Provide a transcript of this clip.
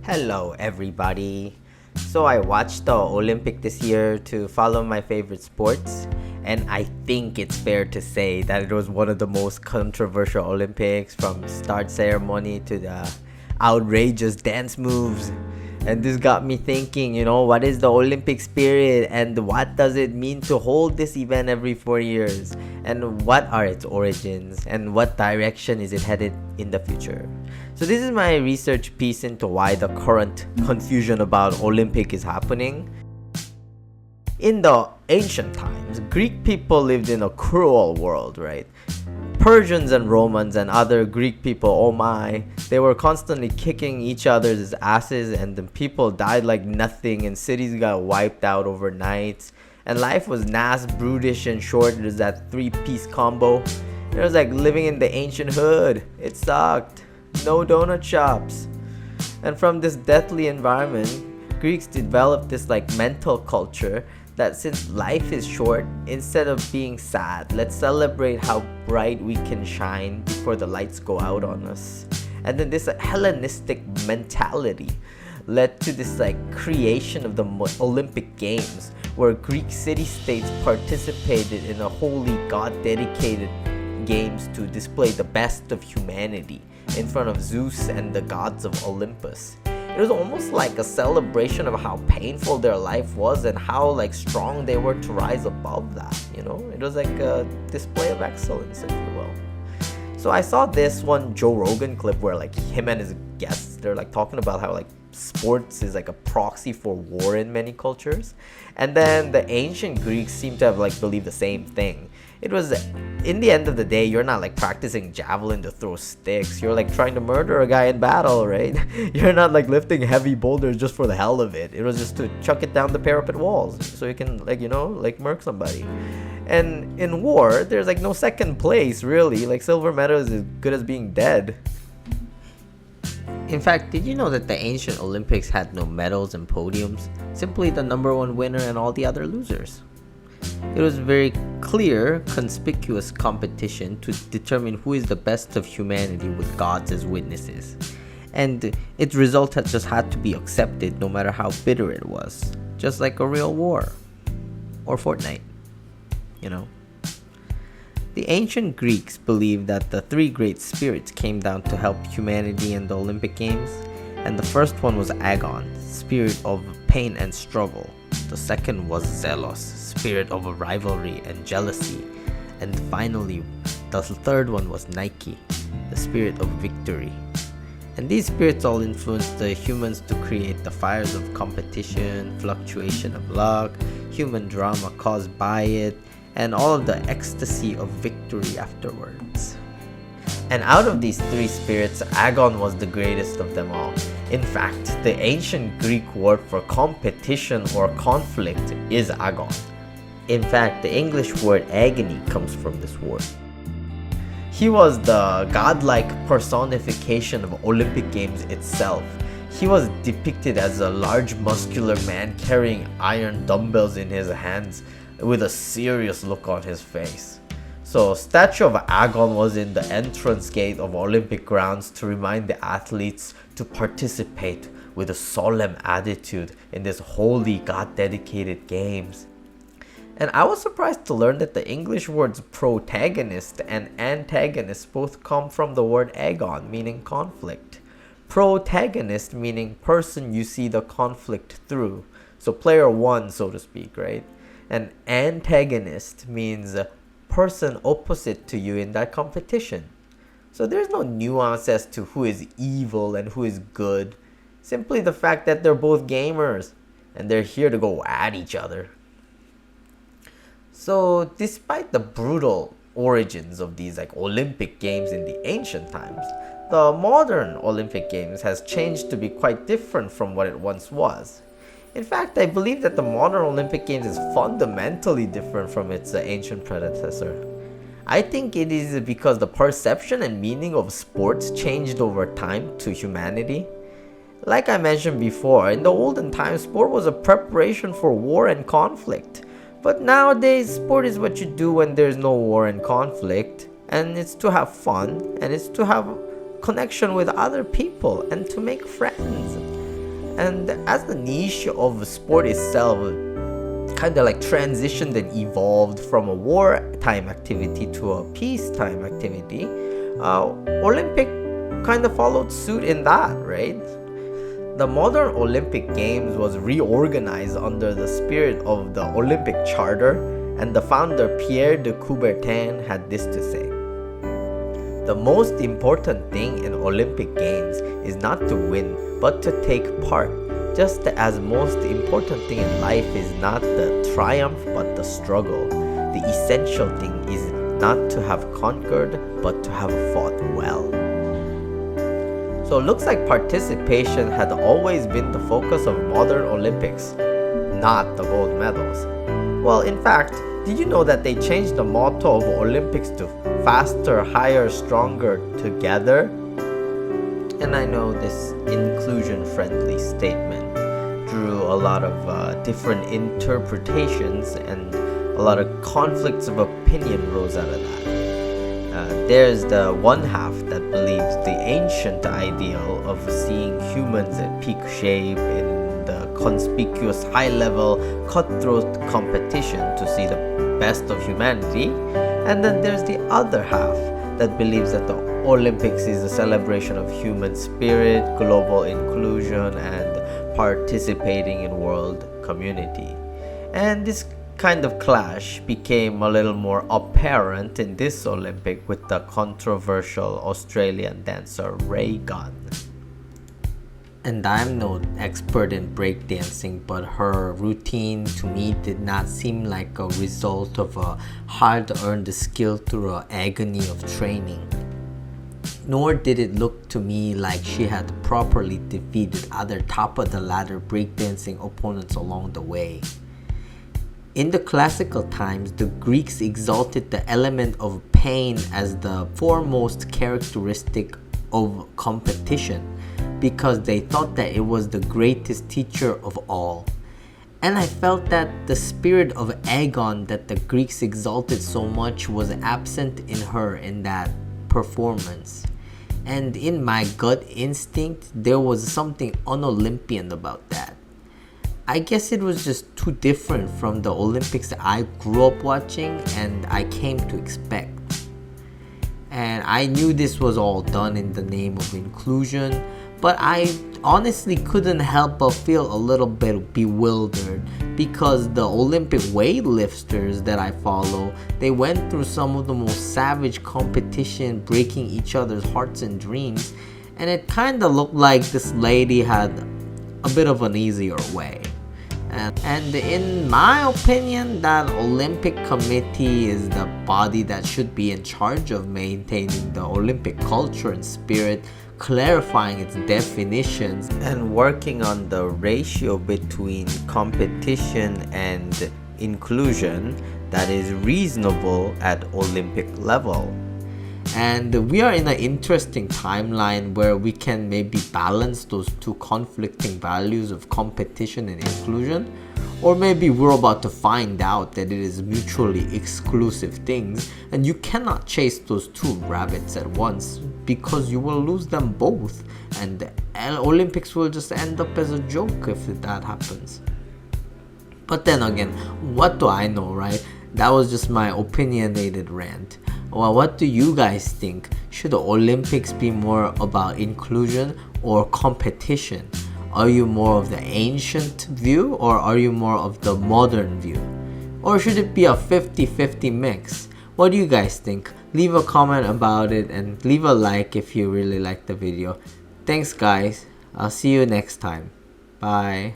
Hello, everybody. So, I watched the Olympic this year to follow my favorite sports, and I think it's fair to say that it was one of the most controversial Olympics, from start ceremony to the outrageous dance moves. And this got me thinking, what is the Olympic spirit and what does it mean to hold this event every 4 years? And what are its origins and what direction is it headed in the future? So this is my research piece into why the current confusion about Olympic is happening. In the ancient times, Greek people lived in a cruel world, right? Persians and Romans and other Greek people, oh my, they were constantly kicking each other's asses, and the people died like nothing, and cities got wiped out overnight, and life was brutish and short. It was that three-piece combo. It was like living in the ancient hood. It sucked. No donut shops. And from this deathly environment, Greeks developed this mental culture that since life is short, instead of being sad, let's celebrate how bright we can shine before the lights go out on us. And then this Hellenistic mentality led to this creation of the Olympic Games, where Greek city-states participated in a holy god-dedicated games to display the best of humanity in front of Zeus and the gods of Olympus. It was almost like a celebration of how painful their life was and how strong they were to rise above that, It was like a display of excellence, if you will. So I saw this one Joe Rogan clip where him and his guests, they're talking about how sports is a proxy for war in many cultures. And then the ancient Greeks seem to have believed the same thing. It was, in the end of the day, you're not practicing javelin to throw sticks. You're trying to murder a guy in battle, right? You're not lifting heavy boulders just for the hell of it. It was just to chuck it down the parapet walls so you can murk somebody. And in war, there's no second place, really. Silver medal is as good as being dead. In fact, did you know that the ancient Olympics had no medals and podiums? Simply the number one winner and all the other losers. It was very clear, conspicuous competition to determine who is the best of humanity with gods as witnesses. And its result just had to be accepted no matter how bitter it was. Just like a real war. Or Fortnite. The ancient Greeks believed that the three great spirits came down to help humanity in the Olympic Games. And the first one was Agon, spirit of pain and struggle. The second was Zelos, spirit of rivalry and jealousy. And finally, the third one was Nike, the spirit of victory. And these spirits all influenced the humans to create the fires of competition, fluctuation of luck, human drama caused by it, and all of the ecstasy of victory afterwards. And out of these three spirits, Agon was the greatest of them all. In fact, the ancient Greek word for competition or conflict is agon. In fact, the English word agony comes from this word. He was the godlike personification of Olympic Games itself. He was depicted as a large muscular man carrying iron dumbbells in his hands with a serious look on his face. So, statue of Agon was in the entrance gate of Olympic grounds to remind the athletes to participate with a solemn attitude in this holy god-dedicated games. And I was surprised to learn that the English words protagonist and antagonist both come from the word agon, meaning conflict. Protagonist meaning person you see the conflict through. So player one, so to speak, right? And antagonist means person opposite to you in that competition. So there's no nuance as to who is evil and who is good. Simply the fact that they're both gamers and they're here to go at each other. So despite the brutal origins of these Olympic Games in the ancient times, the modern Olympic Games has changed to be quite different from what it once was. In fact, I believe that the modern Olympic Games is fundamentally different from its ancient predecessor. I think it is because the perception and meaning of sports changed over time to humanity. Like I mentioned before, in the olden times, sport was a preparation for war and conflict. But nowadays, sport is what you do when there's no war and conflict. And it's to have fun, and it's to have connection with other people, and to make friends. And as the niche of sport itself kind of like transitioned and evolved from a wartime activity to a peacetime activity, Olympic kind of followed suit in that, right? The modern Olympic Games was reorganized under the spirit of the Olympic Charter, and the founder Pierre de Coubertin had this to say: "The most important thing in Olympic Games is not to win, but to take part. Just as most important thing in life is not the triumph, but the struggle. The essential thing is not to have conquered, but to have fought well." So it looks like participation had always been the focus of modern Olympics, not the gold medals. Well, in fact, did you know that they changed the motto of Olympics to faster, higher, stronger, together? And I know this inclusion-friendly statement drew a lot of different interpretations, and a lot of conflicts of opinion rose out of that. There's the one half that believes the ancient ideal of seeing humans at peak shape in the conspicuous high-level cutthroat competition to see the best of humanity, and then there's the other half that believes that the Olympics is a celebration of human spirit, global inclusion, and participating in world community. And this kind of clash became a little more apparent in this Olympic with the controversial Australian dancer Ray Gunn. And I'm no expert in breakdancing, but her routine to me did not seem like a result of a hard-earned skill through an agony of training. Nor did it look to me like she had properly defeated other top-of-the-ladder breakdancing opponents along the way. In the classical times, the Greeks exalted the element of pain as the foremost characteristic of competition, because they thought that it was the greatest teacher of all. And I felt that the spirit of agon that the Greeks exalted so much was absent in her in that performance. And in my gut instinct, there was something un-Olympian about that. I guess it was just too different from the Olympics that I grew up watching and I came to expect. And I knew this was all done in the name of inclusion, but I honestly couldn't help but feel a little bit bewildered, because the Olympic weightlifters that I follow, they went through some of the most savage competition, breaking each other's hearts and dreams, and it kind of looked like this lady had a bit of an easier way. And in my opinion, that Olympic committee is the body that should be in charge of maintaining the Olympic culture and spirit, clarifying its definitions, and working on the ratio between competition and inclusion that is reasonable at Olympic level. And we are in an interesting timeline where we can maybe balance those two conflicting values of competition and inclusion, or maybe we're about to find out that it is mutually exclusive things and you cannot chase those two rabbits at once, because you will lose them both and the Olympics will just end up as a joke if that happens. But then again, what do I know, right? That was just my opinionated rant. Well, what do you guys think? Should the Olympics be more about inclusion or competition? Are you more of the ancient view, or are you more of the modern view? Or should it be a 50-50 mix? What do you guys think? Leave a comment about it and leave a like if you really liked the video. Thanks guys. I'll see you next time. Bye.